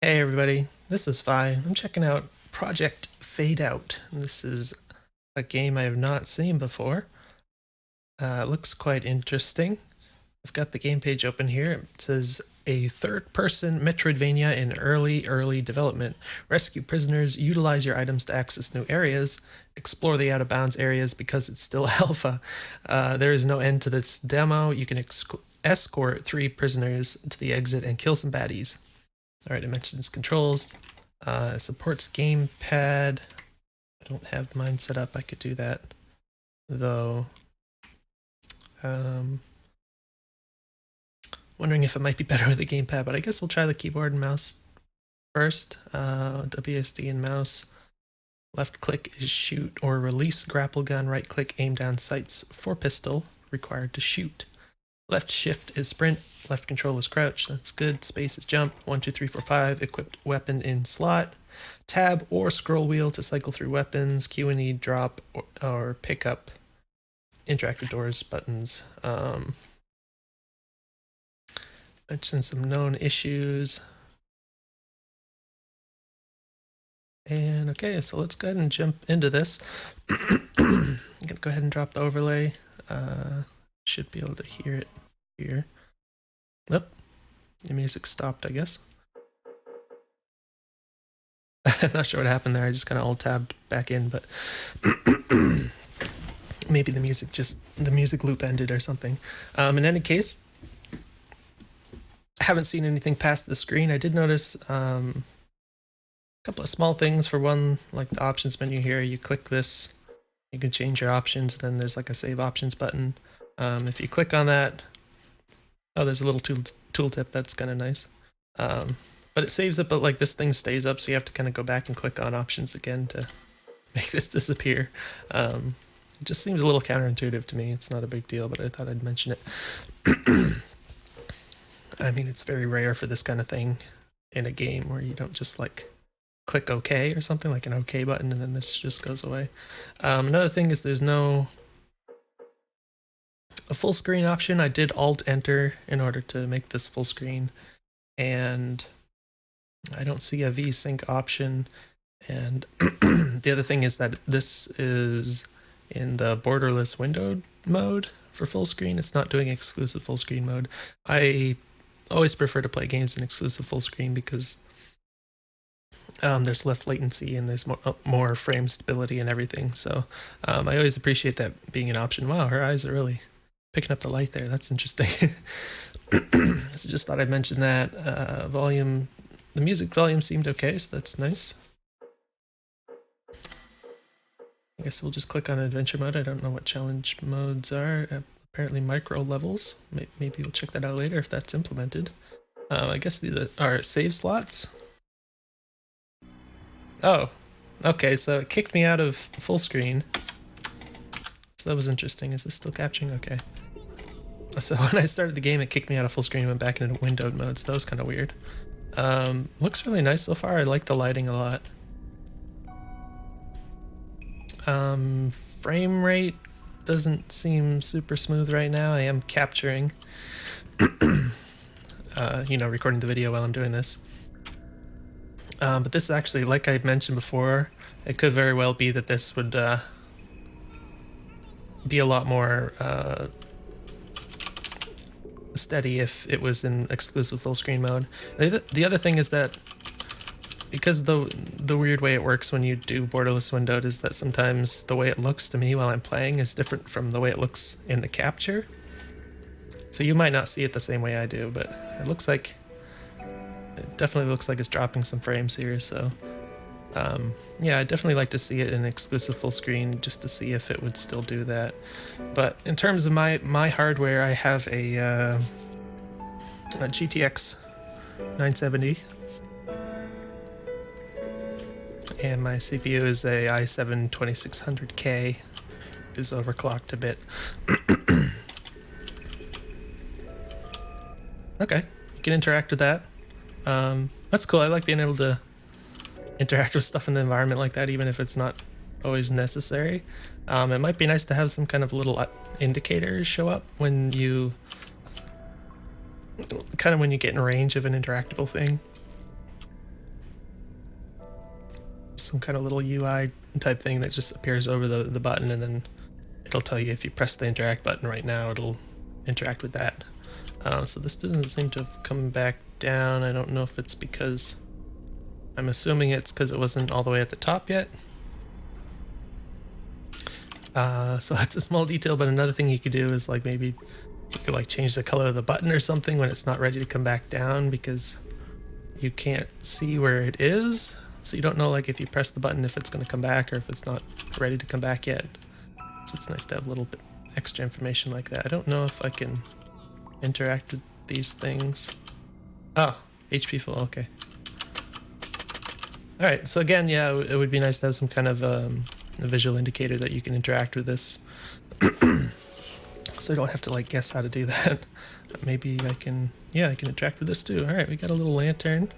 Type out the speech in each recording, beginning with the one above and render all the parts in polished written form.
Hey everybody, this is Fi. I'm checking out Project Fadeout. This is a game I have not seen before. It looks quite interesting. I've got the game page open here. It says a third-person Metroidvania in early development. Rescue prisoners, utilize your items to access new areas, explore the out-of-bounds areas because it's still alpha. There is no end to this demo. You can escort 3 prisoners to the exit and kill some baddies. Alright, it mentions controls. It supports gamepad. I don't have mine set up. I could do that, though. Wondering if it might be better with a gamepad, but I guess we'll try the keyboard and mouse first. WSD and mouse. Left click is shoot or release grapple gun. Right click aim down sights for pistol. Required to shoot. Left shift is sprint. Left control is crouch. That's good. Space is jump. 1, 2, 3, 4, 5. Equipped weapon in slot. Tab or scroll wheel to cycle through weapons. Q and E drop or pick up. Interactive doors buttons. Mention some known issues. And okay, so let's go ahead and jump into this. I'm gonna go ahead and drop the overlay. Should be able to hear it here. Nope, the music stopped, I guess. I'm not sure what happened there. I just kind of alt-tabbed back in, but maybe the music loop ended or something. In any case, I haven't seen anything past the screen. I did notice a couple of small things. For one, like the options menu here, you click this, you can change your options, and then there's like a save options button. If you click on that, there's a little tooltip that's kind of nice. But it saves it, but like this thing stays up, so you have to kind of go back and click on options again to make this disappear. It just seems a little counterintuitive to me. It's not a big deal, but I thought I'd mention it. I mean, it's very rare for this kind of thing in a game where you don't just like click OK or something, like an OK button, and then this just goes away. Another thing is there's no a full screen option. I did Alt Enter in order to make this full screen, and I don't see a VSync option. And the other thing is that this is in the borderless window mode for full screen. It's not doing exclusive full screen mode. I always prefer to play games in exclusive full screen because there's less latency and there's more frame stability and everything. So I always appreciate that being an option. Wow, her eyes are really picking up the light there. That's interesting. So just thought I'd mention that. Volume, the music volume seemed okay, so that's nice. I guess we'll just click on adventure mode. I don't know what challenge modes are. Apparently micro levels. Maybe we'll check that out later if that's implemented. I guess these are save slots. Oh, okay, so it kicked me out of full screen. So that was interesting. Is this still capturing? Okay. So when I started the game, it kicked me out of full screen and went back into windowed mode, so that was kind of weird. Looks really nice so far. I like the lighting a lot. Frame rate doesn't seem super smooth right now. I am capturing, recording the video while I'm doing this. But this is actually, like I mentioned before, it could very well be that this would be a lot more steady if it was in exclusive full screen mode. The other thing is that because the weird way it works when you do borderless windowed is that sometimes the way it looks to me while I'm playing is different from the way it looks in the capture. So you might not see it the same way I do, but it looks like it definitely looks like it's dropping some frames here. So yeah, I'd definitely like to see it in exclusive full screen just to see if it would still do that. But in terms of my hardware, I have a GTX 970. And my CPU is a i7 2600K. Is overclocked a bit. Okay, you can interact with that. That's cool. I like being able to interact with stuff in the environment like that, even if it's not always necessary. It might be nice to have some kind of little indicators show up when you get in range of an interactable thing. some kind of little UI type thing that just appears over the button, and then it'll tell you if you press the interact button right now, it'll interact with that. So this doesn't seem to have come back down. I don't know if it's because, I'm assuming it's because it wasn't all the way at the top yet. So that's a small detail, but another thing you could do is like maybe you could like change the color of the button or something when it's not ready to come back down, because you can't see where it is. So you don't know like if you press the button if it's going to come back or if it's not ready to come back yet. So it's nice to have a little bit extra information like that. I don't know if I can interact with these things. Oh, HP full, okay. Alright, so again, yeah, it would be nice to have some kind of a visual indicator that you can interact with this. So I don't have to like guess how to do that. Maybe I can, yeah, I can interact with this too. Alright, we got a little lantern.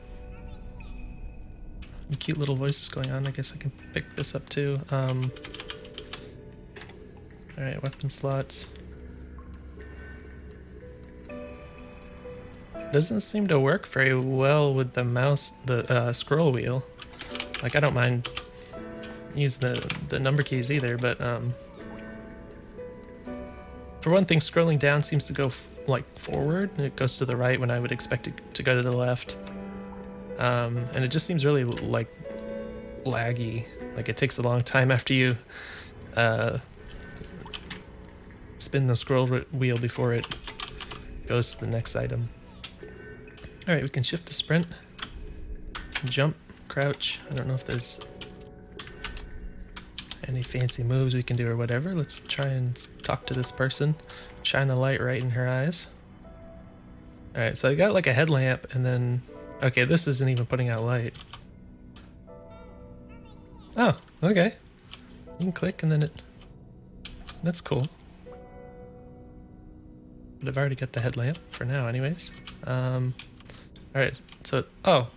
And cute little voices going on. I guess I can pick this up too. Alright, weapon slots. Doesn't seem to work very well with the mouse, the scroll wheel. Like, I don't mind using the number keys either, but for one thing, scrolling down seems to go like forward, and it goes to the right when I would expect it to go to the left. And it just seems really like laggy. Like it takes a long time after you spin the scroll wheel before it goes to the next item. Alright, we can shift to sprint, jump, crouch. I don't know if there's any fancy moves we can do or whatever. Let's try and talk to this person. Shine the light right in her eyes. Alright, so I got like a headlamp and then... Okay, this isn't even putting out light. Oh, okay. You can click and then it... That's cool. But I've already got the headlamp for now anyways. Alright, so... Oh!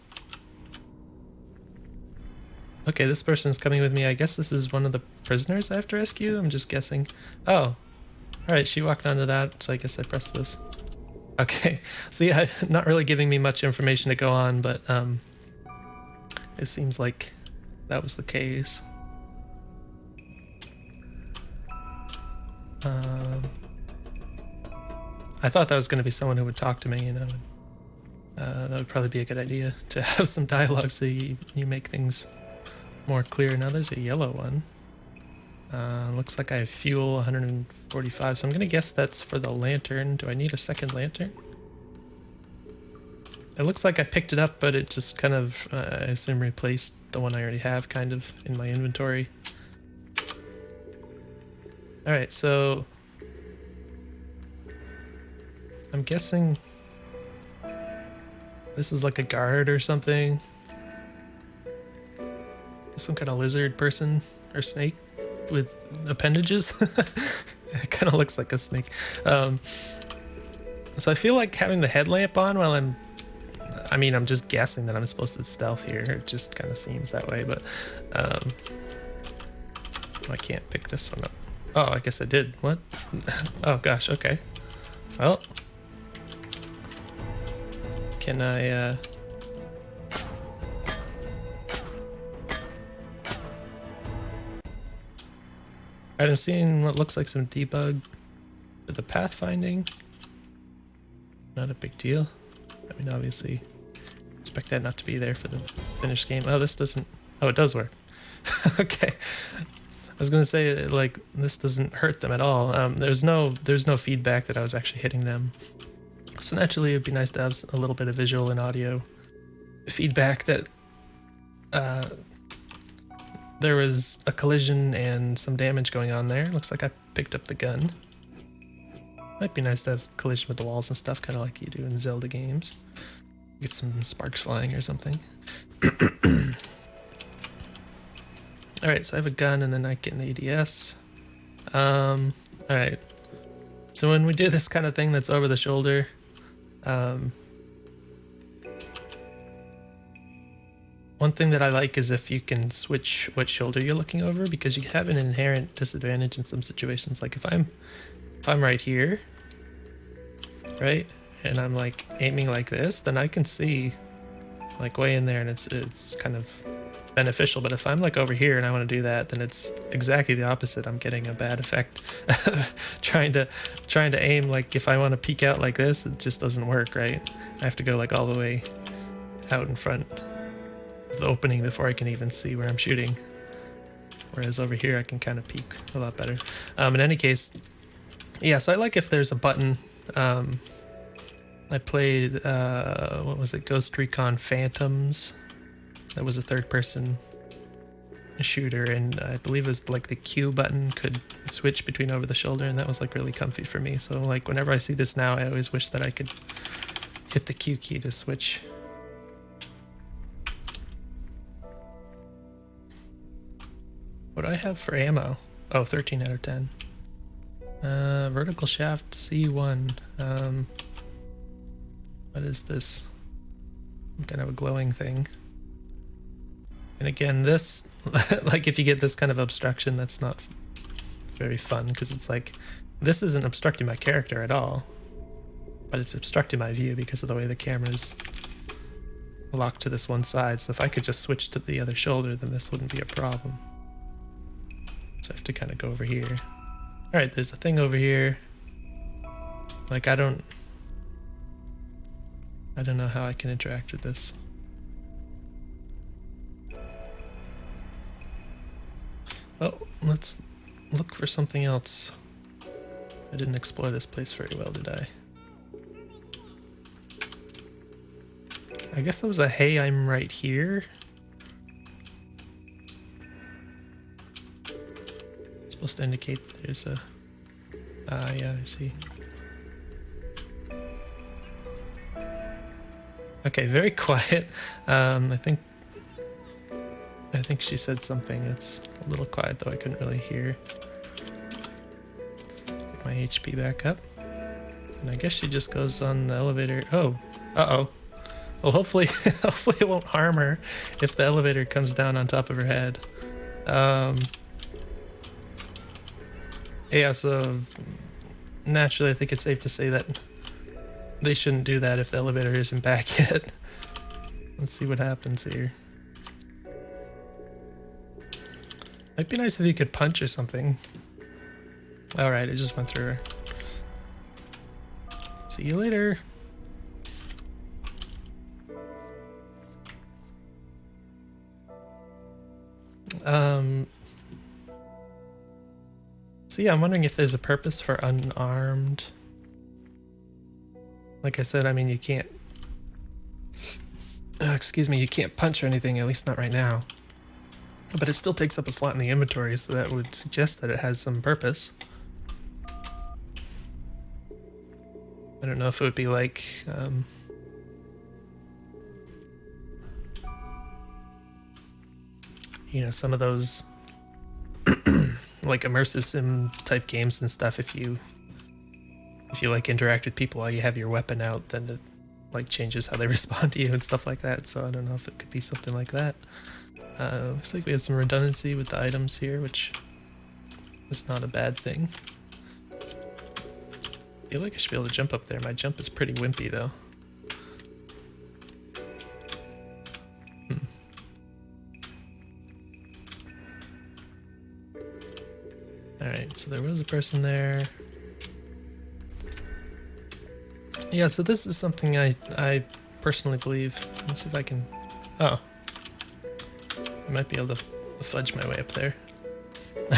Okay, this person is coming with me. I guess this is one of the prisoners I have to rescue? I'm just guessing. Oh! Alright, she walked onto that, so I guess I pressed this. Okay, so yeah, not really giving me much information to go on, but it seems like that was the case. I thought that was going to be someone who would talk to me, you know. That would probably be a good idea to have some dialogue so you make things more clear. Now there's a yellow one. Looks like I have fuel 145, so I'm gonna guess that's for the lantern. Do I need a second lantern? It looks like I picked it up, but it just kind of, I assume, replaced the one I already have kind of in my inventory. Alright, so I'm guessing this is like a guard or something. Some kind of lizard person or snake with appendages. It kind of looks like a snake. So I feel like having the headlamp on while I'm just guessing that I'm supposed to stealth here. It just kind of seems that way, but I can't pick this one up. Oh, I guess I did. What? Oh gosh, okay. Well, can I Alright, I'm seeing what looks like some debug for the pathfinding. Not a big deal. I mean, obviously, expect that not to be there for the finished game. Oh, this doesn't... Oh, it does work. Okay. I was gonna say, like, this doesn't hurt them at all. There's no feedback that I was actually hitting them. So naturally, it'd be nice to have a little bit of visual and audio feedback that there was a collision and some damage going on there. Looks like I picked up the gun. Might be nice to have collision with the walls and stuff, kind of like you do in Zelda games. Get some sparks flying or something. Alright, so I have a gun and then I get an ADS. Alright. So when we do this kind of thing that's over the shoulder, one thing that I like is if you can switch what shoulder you're looking over, because you have an inherent disadvantage in some situations. Like if I'm right here, right, and I'm like aiming like this, then I can see like way in there, and it's kind of beneficial. But if I'm like over here and I want to do that, then it's exactly the opposite. I'm getting a bad effect. trying to aim, like if I want to peek out like this, it just doesn't work, right? I have to go like all the way out in front of the opening before I can even see where I'm shooting. Whereas over here I can kind of peek a lot better. In any case, yeah, so I like if there's a button. I played, what was it, Ghost Recon Phantoms. That was a third-person shooter, and I believe it was like the Q button could switch between over the shoulder, and that was like really comfy for me. So like whenever I see this now, I always wish that I could hit the Q key to switch. What do I have for ammo? Oh, 13 out of 10. Vertical shaft C1. What is this? Some kind of a glowing thing. And again, this, like if you get this kind of obstruction, that's not very fun, because it's like, this isn't obstructing my character at all, but it's obstructing my view because of the way the camera's locked to this one side. So if I could just switch to the other shoulder, then this wouldn't be a problem. So I have to kind of go over here. All right, there's a thing over here. Like I don't know how I can interact with this. Oh, let's look for something else. I didn't explore this place very well, did I? I guess that was a hey, I'm right here. It's supposed to indicate there's a... yeah, I see. Okay, very quiet. I think she said something. It's a little quiet though, I couldn't really hear. Get my HP back up. And I guess she just goes on the elevator. Oh, uh-oh. Well, hopefully it won't harm her if the elevator comes down on top of her head. Yeah, so naturally I think it's safe to say that they shouldn't do that if the elevator isn't back yet. Let's see what happens here. Might be nice if you could punch or something. Alright, it just went through her. See you later. So yeah, I'm wondering if there's a purpose for unarmed. Like I said, I mean, you can't... excuse me, you can't punch or anything, at least not right now. But it still takes up a slot in the inventory, so that would suggest that it has some purpose. I don't know if it would be like... you know, some of those like immersive sim type games and stuff, if you like interact with people while you have your weapon out, then it like changes how they respond to you and stuff like that. So I don't know if it could be something like that. Looks like we have some redundancy with the items here, which is not a bad thing. I feel like I should be able to jump up there. My jump is pretty wimpy though. Alright, so there was a person there. Yeah, so this is something I personally believe. Let's see if I can... Oh. I might be able to fudge my way up there.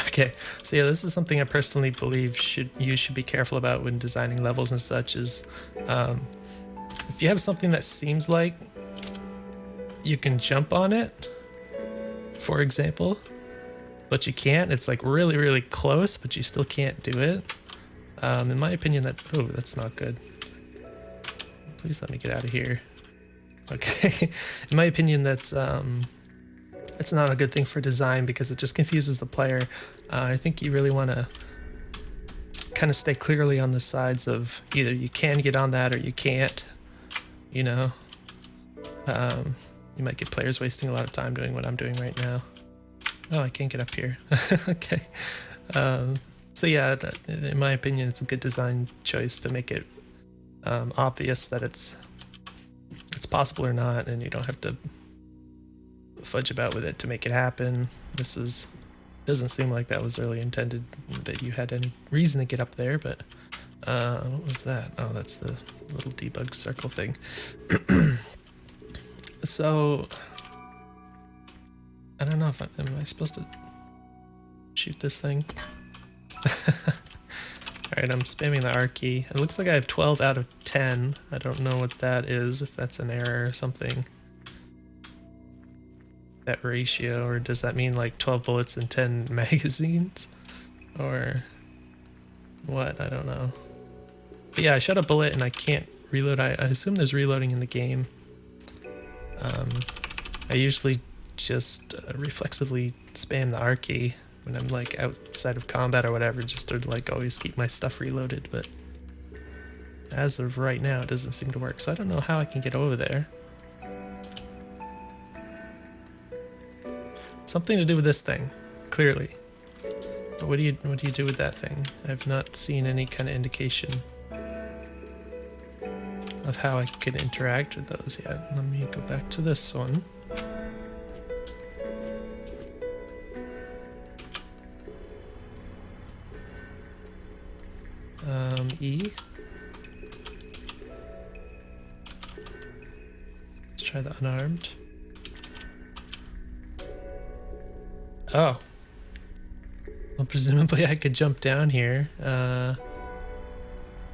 Okay, so yeah, this is something I personally believe you should be careful about when designing levels and such, is if you have something that seems like you can jump on it, for example, but you can't, it's like really, really close, but you still can't do it. In my opinion, oh, that's not good. Please let me get out of here. Okay, in my opinion, it's not a good thing for design because it just confuses the player. I think you really want to kind of stay clearly on the sides of either you can get on that or you can't, you know. You might get players wasting a lot of time doing what I'm doing right now. Oh, I can't get up here. Okay. So yeah, in my opinion, it's a good design choice to make it obvious that it's possible or not, and you don't have to fudge about with it to make it happen. Doesn't seem like that was really intended, that you had any reason to get up there, but what was that? Oh, that's the little debug circle thing. So I don't know if am I supposed to shoot this thing? Alright, I'm spamming the R key. It looks like I have 12 out of 10. I don't know what that is, if that's an error or something. That ratio, or does that mean like 12 bullets and 10 magazines? Or what? I don't know. But yeah, I shot a bullet and I can't reload. I assume there's reloading in the game. I usually just reflexively spam the R key when I'm like outside of combat or whatever, just to like always keep my stuff reloaded, but as of right now it doesn't seem to work, so I don't know how I can get over there. Something to do with this thing, clearly. But what do you do with that thing? I've not seen any kind of indication of how I can interact with those yet. Let me go back to this one. E. Let's try the unarmed. Oh. Well, presumably I could jump down here.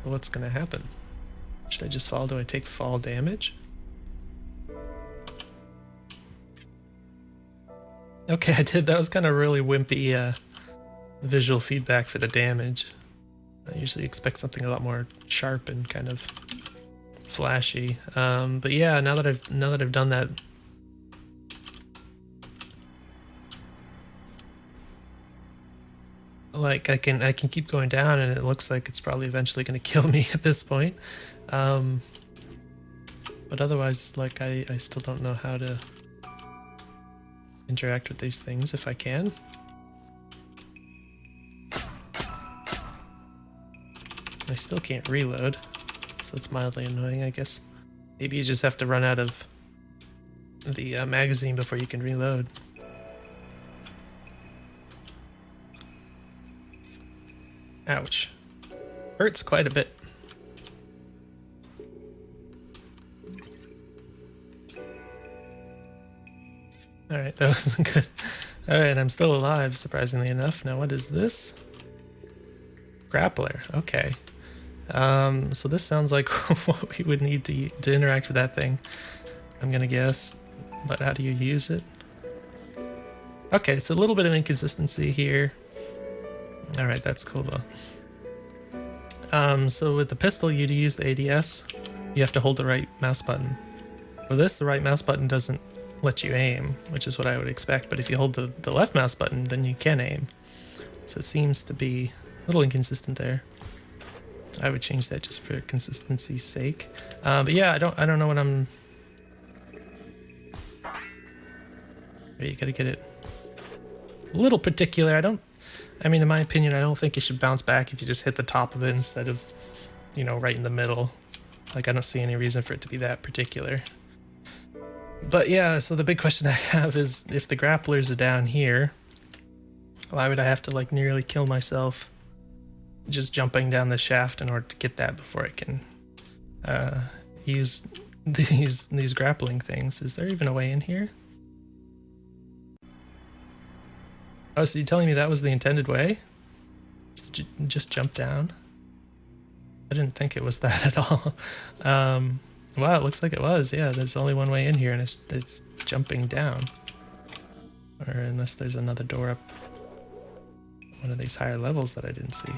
What's gonna happen? Should I just fall? Do I take fall damage? Okay, I did. That was kind of really wimpy visual feedback for the damage. I usually expect something a lot more sharp and kind of flashy. But yeah, now that I've done that, like I can keep going down, and it looks like it's probably eventually going to kill me at this point. But otherwise, like I still don't know how to interact with these things if I can. I still can't reload, so that's mildly annoying, I guess. Maybe you just have to run out of the magazine before you can reload. Ouch. Hurts quite a bit. Alright, that wasn't good. Alright, I'm still alive, surprisingly enough. Now what is this? Grappler, okay. So this sounds like what we would need to interact with that thing, I'm gonna guess. But how do you use it? Okay, so a little bit of inconsistency here. Alright, that's cool though. So with the pistol, you'd use the ADS. You have to hold the right mouse button. For this, the right mouse button doesn't let you aim, which is what I would expect, but if you hold the left mouse button, then you can aim. So it seems to be a little inconsistent there. I would change that just for consistency's sake. But yeah, I don't know what I'm... You gotta get it a little particular. I mean, in my opinion, I don't think it should bounce back if you just hit the top of it instead of, you know, right in the middle. Like, I don't see any reason for it to be that particular. But yeah, so the big question I have is, if the grapplers are down here, why would I have to, like, nearly kill myself just jumping down the shaft in order to get that before I can use these grappling things? Is there even a way in here? Oh, so you're telling me that was the intended way? Just jump down? I didn't think it was that at all. Wow, it looks like it was. Yeah, there's only one way in here, and it's jumping down. Or unless there's another door up one of these higher levels that I didn't see.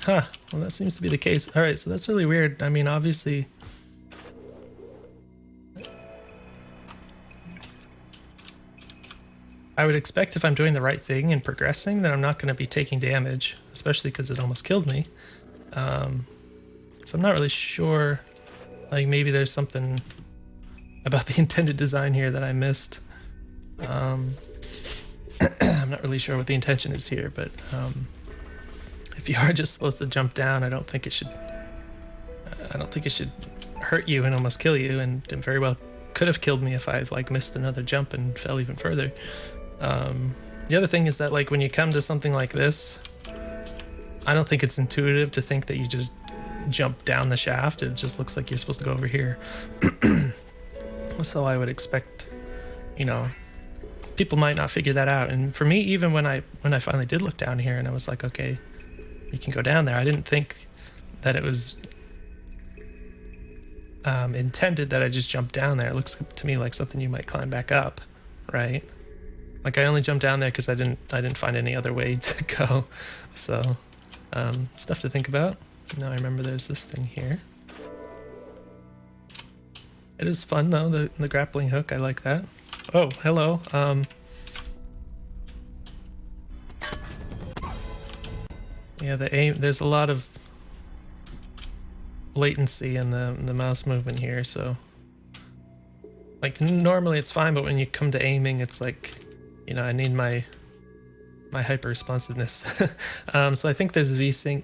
Huh, well that seems to be the case. Alright, so that's really weird. I mean, obviously... I would expect if I'm doing the right thing and progressing, that I'm not going to be taking damage, especially because it almost killed me. So I'm not really sure, like maybe there's something about the intended design here that I missed. I'm not really sure what the intention is here, but if you are just supposed to jump down, I don't think it should I don't think it should hurt you and almost kill you, and it very well could have killed me if I like missed another jump and fell even further. The other thing is that like when you come to something like this, I don't think it's intuitive to think that you just jump down the shaft. It just looks like you're supposed to go over here. So I would expect, you know, people might not figure that out. And for me, even when I finally did look down here and I was like, okay, you can go down there, I didn't think that it was intended that I just jump down there. It looks to me like something you might climb back up, right? Like I only jumped down there because I didn't find any other way to go. So stuff to think about. Now I remember there's this thing here. It is fun though, the grappling hook. I like that. Oh, hello. Yeah, the aim. There's a lot of latency in the mouse movement here, so like normally it's fine, but when you come to aiming, it's like, you know, I need my hyper responsiveness. So I think there's VSync.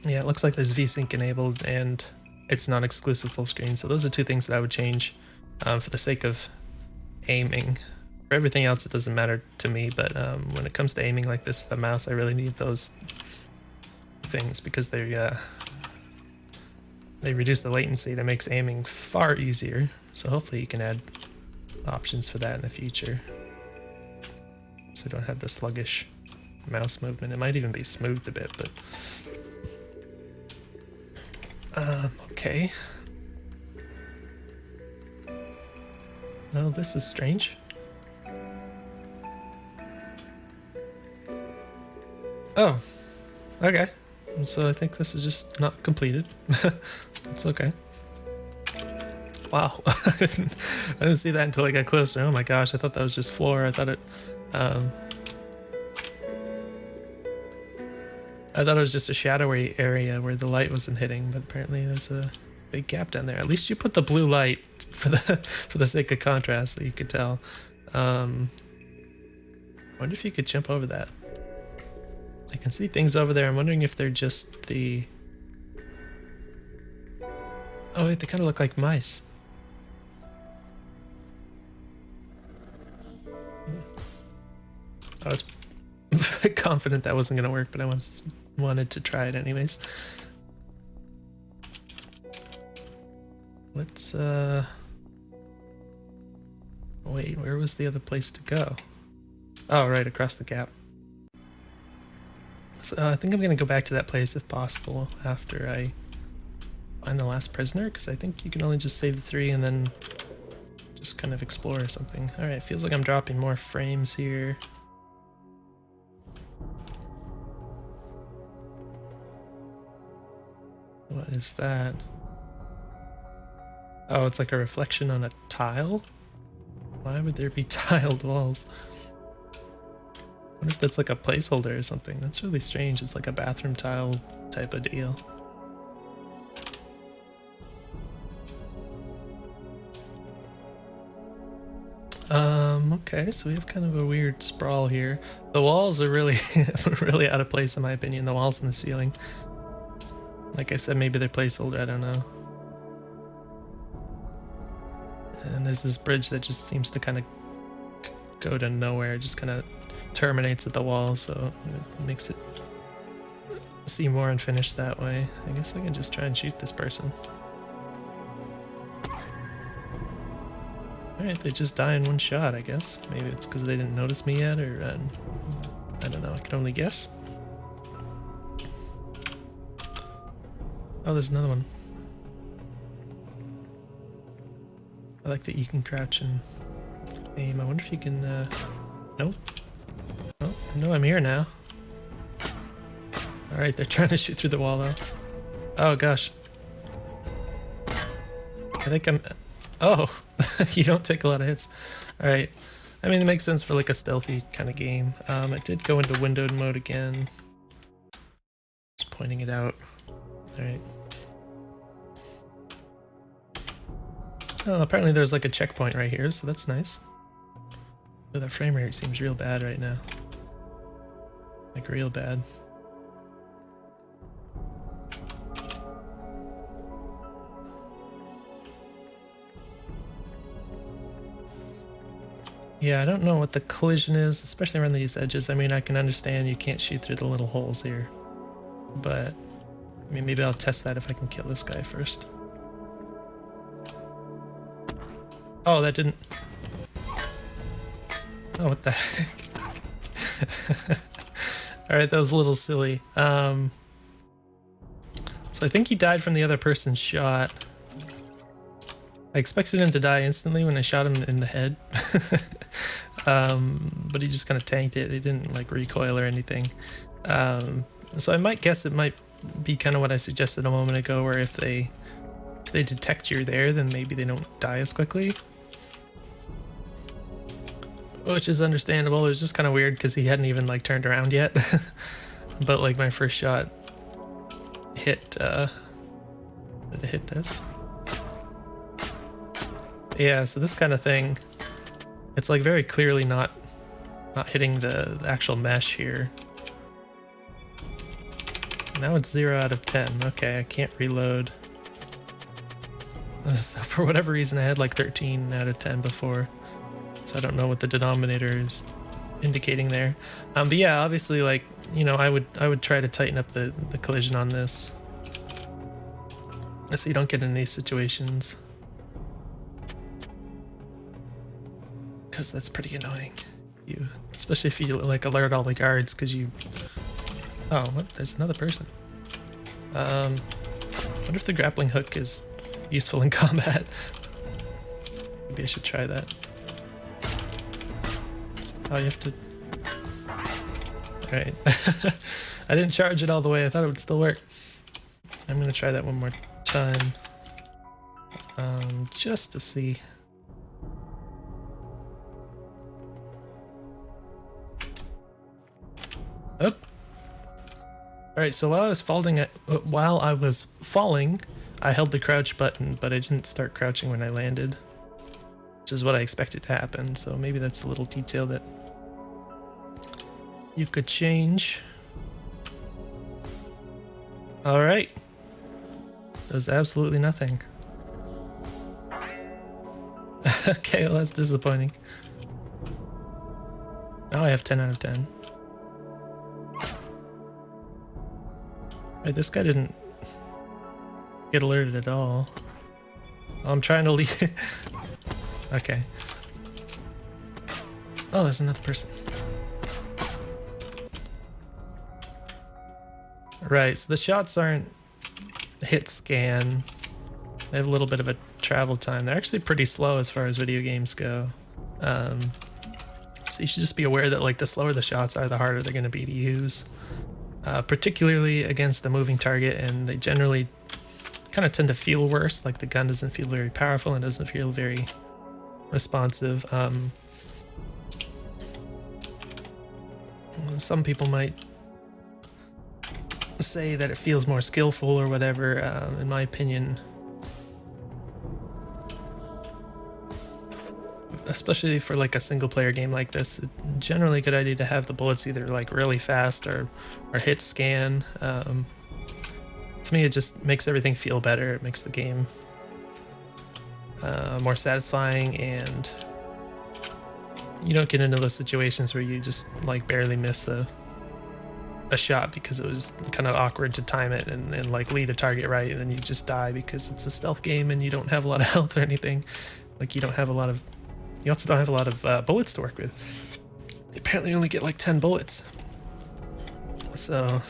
Yeah, it looks like there's VSync enabled, and it's not exclusive full screen. So those are two things that I would change for the sake of aiming. For everything else, it doesn't matter to me, but when it comes to aiming like this, the mouse, I really need those things because they reduce the latency that makes aiming far easier. So hopefully you can add options for that in the future, so we don't have the sluggish mouse movement. It might even be smoothed a bit, but okay. Well, this is strange. Oh, okay. So I think this is just not completed. It's okay. Wow, I didn't see that until I got closer. Oh my gosh, I thought that was just floor. I thought it was just a shadowy area where the light wasn't hitting, but apparently there's a big gap down there. At least you put the blue light for the sake of contrast, so you could tell. Wonder if you could jump over that. I can see things over there. I'm wondering if they're just the... Oh wait, they kind of look like mice. I was confident that wasn't going to work, but I wanted to try it anyways. Let's wait, where was the other place to go? Oh, right across the gap. So I think I'm going to go back to that place if possible after I find the last prisoner, because I think you can only just save the 3 and then just kind of explore or something. Alright, feels like I'm dropping more frames here. What is that? Oh, it's like a reflection on a tile? Why would there be tiled walls? I wonder if that's like a placeholder or something. That's really strange. It's like a bathroom tile type of deal. Okay, so we have kind of a weird sprawl here. The walls are really, really out of place in my opinion. The walls and the ceiling. Like I said, maybe they're placeholder, I don't know. And there's this bridge that just seems to kind of go to nowhere. It just kind of terminates at the wall, so it makes it seem more unfinished that way. I guess I can just try and shoot this person. Alright, they just die in one shot, I guess. Maybe it's because they didn't notice me yet, or I don't know, I can only guess. Oh, there's another one. I like that you can crouch and aim. I wonder if you can, nope. Oh, no, I'm here now. Alright, they're trying to shoot through the wall though. Oh gosh. I think I'm... Oh! You don't take a lot of hits. Alright. I mean, it makes sense for like a stealthy kind of game. I did go into windowed mode again. Just pointing it out. Alright. Oh, apparently there's like a checkpoint right here, so that's nice. Oh, that frame rate seems real bad right now. Like real bad. Yeah, I don't know what the collision is, especially around these edges. I mean, I can understand you can't shoot through the little holes here, but I mean, maybe I'll test that if I can kill this guy first. Oh, that didn't... Oh, what the heck? Alright, that was a little silly. So I think he died from the other person's shot. I expected him to die instantly when I shot him in the head. But he just kind of tanked it. He didn't like recoil or anything. So I might guess it might be kind of what I suggested a moment ago, where if they detect you're there, then maybe they don't die as quickly. Which is understandable. It was just kind of weird because he hadn't even like turned around yet. But like my first shot hit, did it hit this? Yeah, so this kind of thing, it's like very clearly not hitting the actual mesh here. Now it's 0 out of 10. Okay, I can't reload. So for whatever reason I had like 13 out of 10 before. So I don't know what the denominator is indicating there. But yeah, obviously, like, you know, I would try to tighten up the collision on this, so you don't get in these situations, because that's pretty annoying. Especially if you like alert all the guards, because you... Oh, what? There's another person. What if the grappling hook is useful in combat? Maybe I should try that. Oh, you have to... Alright. I didn't charge it all the way. I thought it would still work. I'm gonna try that one more time. Just to see. Oh. Alright, so while I was falling, I held the crouch button, but I didn't start crouching when I landed, which is what I expected to happen. So maybe that's a little detail that you could change. Alright. Does absolutely nothing. Okay, well that's disappointing. Now I have 10 out of 10. Right, this guy didn't get alerted at all. I'm trying to leave. Okay. Oh, there's another person. Right, so the shots aren't hit scan. They have a little bit of a travel time. They're actually pretty slow as far as video games go. So you should just be aware that like the slower the shots are, the harder they're going to be to use. Particularly against a moving target, and they generally kind of tend to feel worse. Like the gun doesn't feel very powerful and doesn't feel very responsive. Some people might say that it feels more skillful or whatever. In my opinion, especially for like a single player game like this, it's generally a good idea to have the bullets either like really fast or hit scan. To me, it just makes everything feel better. It makes the game more satisfying, and you don't get into those situations where you just like barely miss a shot because it was kind of awkward to time it and like lead a target right, and then you just die because it's a stealth game and you don't have a lot of health or anything. Like you also don't have a lot of bullets to work with. You apparently only get like 10 bullets. So,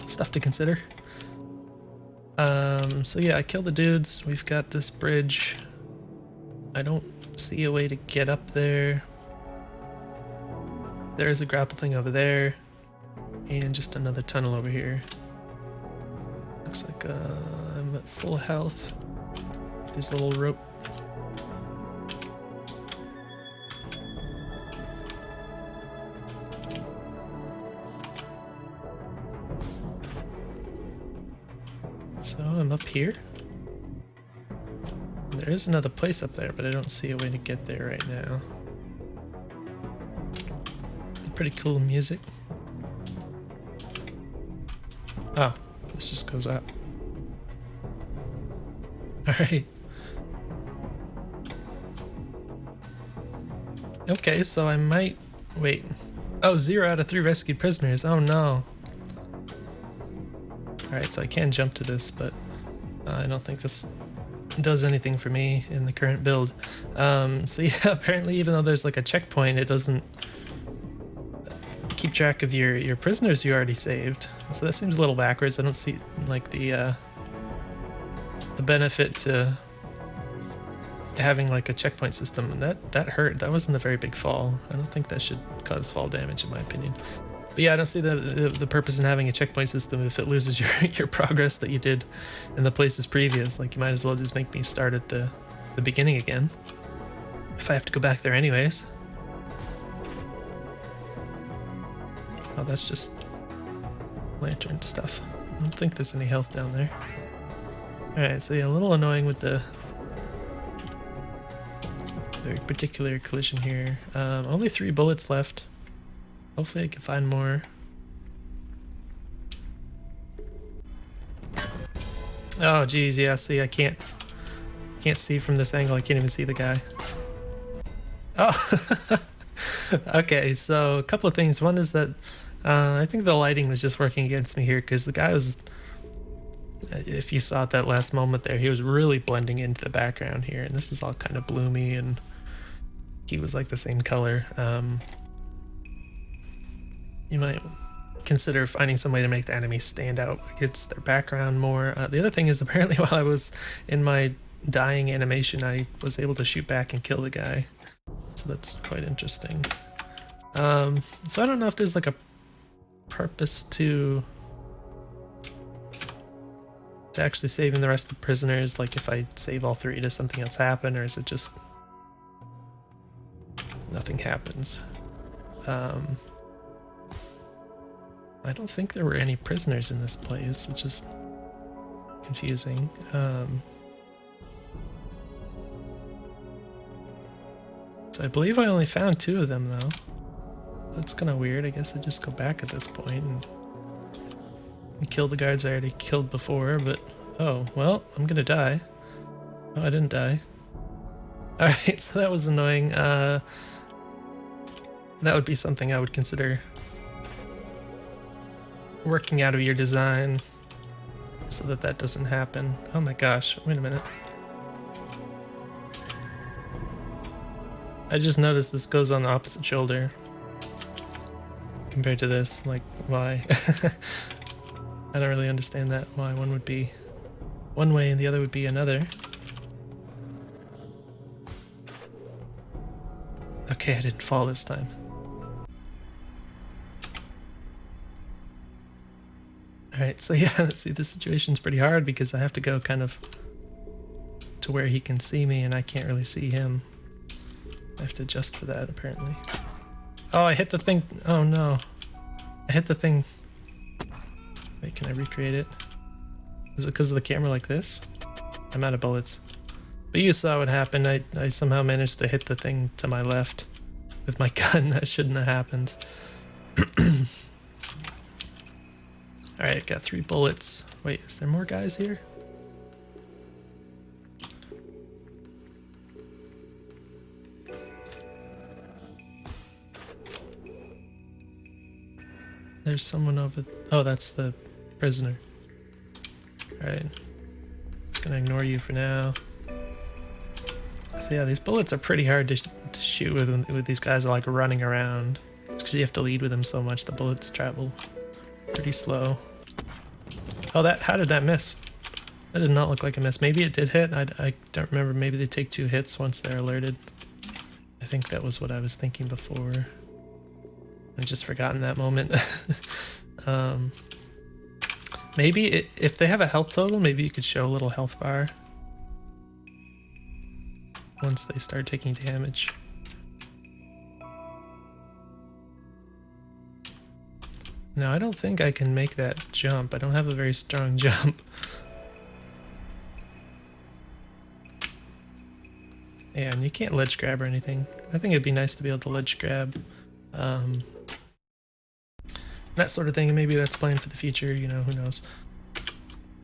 stuff to consider. So yeah, I killed the dudes. We've got this bridge. I don't see a way to get up there. There's a grapple thing over there. And just another tunnel over here. Looks like I'm at full health. There's a little rope. So I'm up here. There is another place up there, but I don't see a way to get there right now. Pretty cool music. Oh, this just goes up. Alright. Okay, so I might... Wait. Oh, 0 out of 3 rescued prisoners. Oh no. Alright, so I can jump to this, but I don't think this does anything for me in the current build. So yeah, apparently even though there's like a checkpoint, it doesn't keep track of your prisoners you already saved. So that seems a little backwards. I don't see like the benefit to having like a checkpoint system. And that hurt. That wasn't a very big fall. I don't think that should cause fall damage in my opinion. But yeah, I don't see the purpose in having a checkpoint system if it loses your progress that you did in the places previous. Like, you might as well just make me start at the beginning again, if I have to go back there anyways. Oh, that's just lantern stuff. I don't think there's any health down there. Alright, so yeah, a little annoying with the very particular collision here. Only 3 bullets left. Hopefully I can find more. Oh geez, yeah, see, I can't see from this angle. I can't even see the guy. Oh, okay, so a couple of things. One is that I think the lighting was just working against me here, because the guy was, if you saw at that last moment there, he was really blending into the background here, and this is all kind of bloomy, and he was like the same color. You might consider finding some way to make the enemies stand out against their background more. The other thing is, apparently while I was in my dying animation, I was able to shoot back and kill the guy. So that's quite interesting. So I don't know if there's like a purpose to actually saving the rest of the prisoners. Like, if I save all 3, does something else happen, or is it just nothing happens? I don't think there were any prisoners in this place, which is confusing. So I believe I only found 2 of them, though. That's kind of weird. I guess I just go back at this point and kill the guards I already killed before, but... Oh, well, I'm gonna die. Oh, I didn't die. Alright, so that was annoying. That would be something I would consider working out of your design so that doesn't happen. Oh my gosh, wait a minute. I just noticed this goes on the opposite shoulder compared to this. Like, why? I don't really understand that, why one would be one way and the other would be another. Okay, I didn't fall this time. Alright, so yeah, see, this situation's pretty hard because I have to go kind of to where he can see me and I can't really see him. I have to adjust for that, apparently. Oh, I hit the thing. Oh no. I hit the thing. Wait, can I recreate it? Is it because of the camera like this? I'm out of bullets. But you saw what happened. I somehow managed to hit the thing to my left with my gun. That shouldn't have happened. Alright, got 3 bullets. Wait, is there more guys here? There's someone over... Oh, that's the prisoner. Alright. Just gonna ignore you for now. So yeah, these bullets are pretty hard to shoot with these guys like running around. Because you have to lead with them so much, the bullets travel pretty slow. Oh, how did that miss? That did not look like a miss. Maybe it did hit. I don't remember. Maybe they take 2 hits once they're alerted. I think that was what I was thinking before. I've just forgotten that moment. Maybe if they have a health total, maybe you could show a little health bar once they start taking damage. No, I don't think I can make that jump. I don't have a very strong jump. Yeah, and you can't ledge grab or anything. I think it'd be nice to be able to ledge grab. That sort of thing, and maybe that's planned for the future, you know, who knows.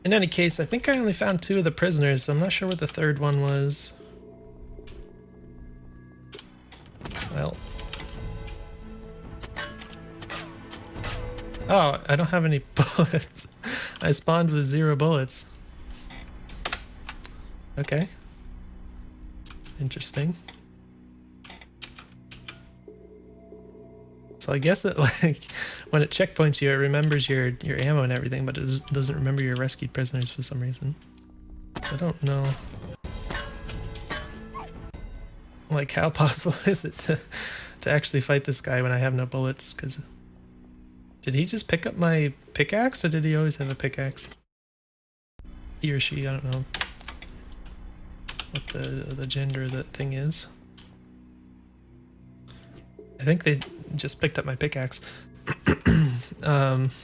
In any case, I think I only found 2 of the prisoners, so I'm not sure what the 3rd one was. Well. Oh, I don't have any bullets. I spawned with 0 bullets. Okay. Interesting. So I guess it, like, when it checkpoints you, it remembers your ammo and everything, but it doesn't remember your rescued prisoners for some reason. I don't know. Like, how possible is it to actually fight this guy when I have no bullets? Because did he just pick up my pickaxe, or did he always have a pickaxe? He or she, I don't know what the gender of the thing is. I think they just picked up my pickaxe.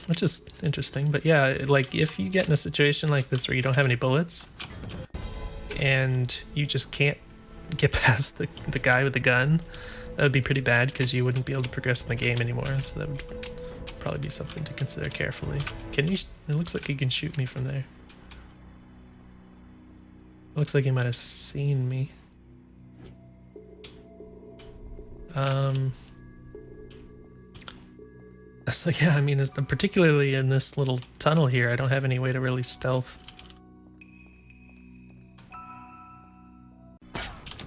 Which is interesting. But yeah, like, if you get in a situation like this where you don't have any bullets and you just can't get past the guy with the gun, that would be pretty bad, because you wouldn't be able to progress in the game anymore. So that would probably be something to consider carefully. Can you? It looks like he can shoot me from there. Looks like he might have seen me. So yeah, I mean, particularly in this little tunnel here, I don't have any way to really stealth.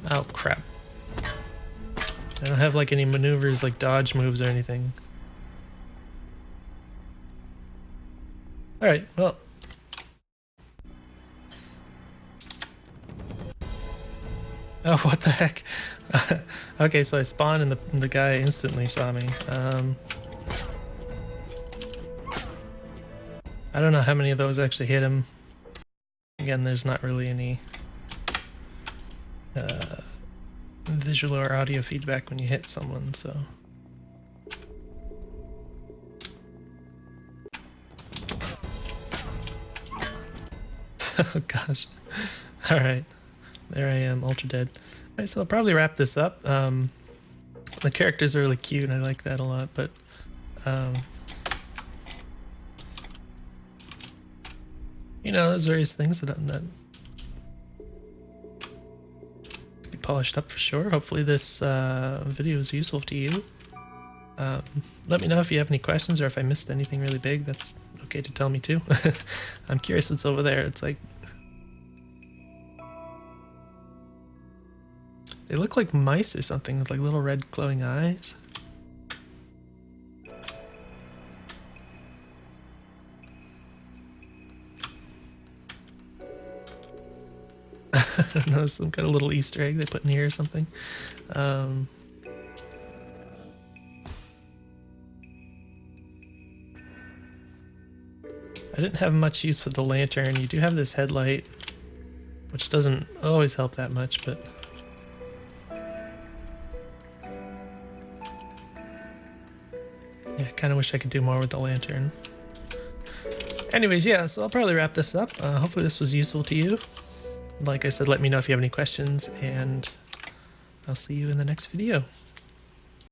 Oh crap. I don't have like any maneuvers, like dodge moves or anything. Alright, well. Oh, what the heck? Okay, so I spawned and the guy instantly saw me. I don't know how many of those actually hit him. Again, there's not really any visual or audio feedback when you hit someone, so. Oh gosh. Alright. There I am, ultra dead. Alright, so I'll probably wrap this up. The characters are really cute and I like that a lot, but you know, there's various things that could be polished up for sure. Hopefully this video is useful to you. Let me know if you have any questions or if I missed anything really big. That's okay to tell me too. I'm curious what's over there. It's like, they look like mice or something with like little red glowing eyes. I don't know, some kind of little Easter egg they put in here or something. I didn't have much use for the lantern. You do have this headlight, which doesn't always help that much, but yeah, I kind of wish I could do more with the lantern. Anyways, yeah, so I'll probably wrap this up. Hopefully this was useful to you. Like I said, let me know if you have any questions, and I'll see you in the next video.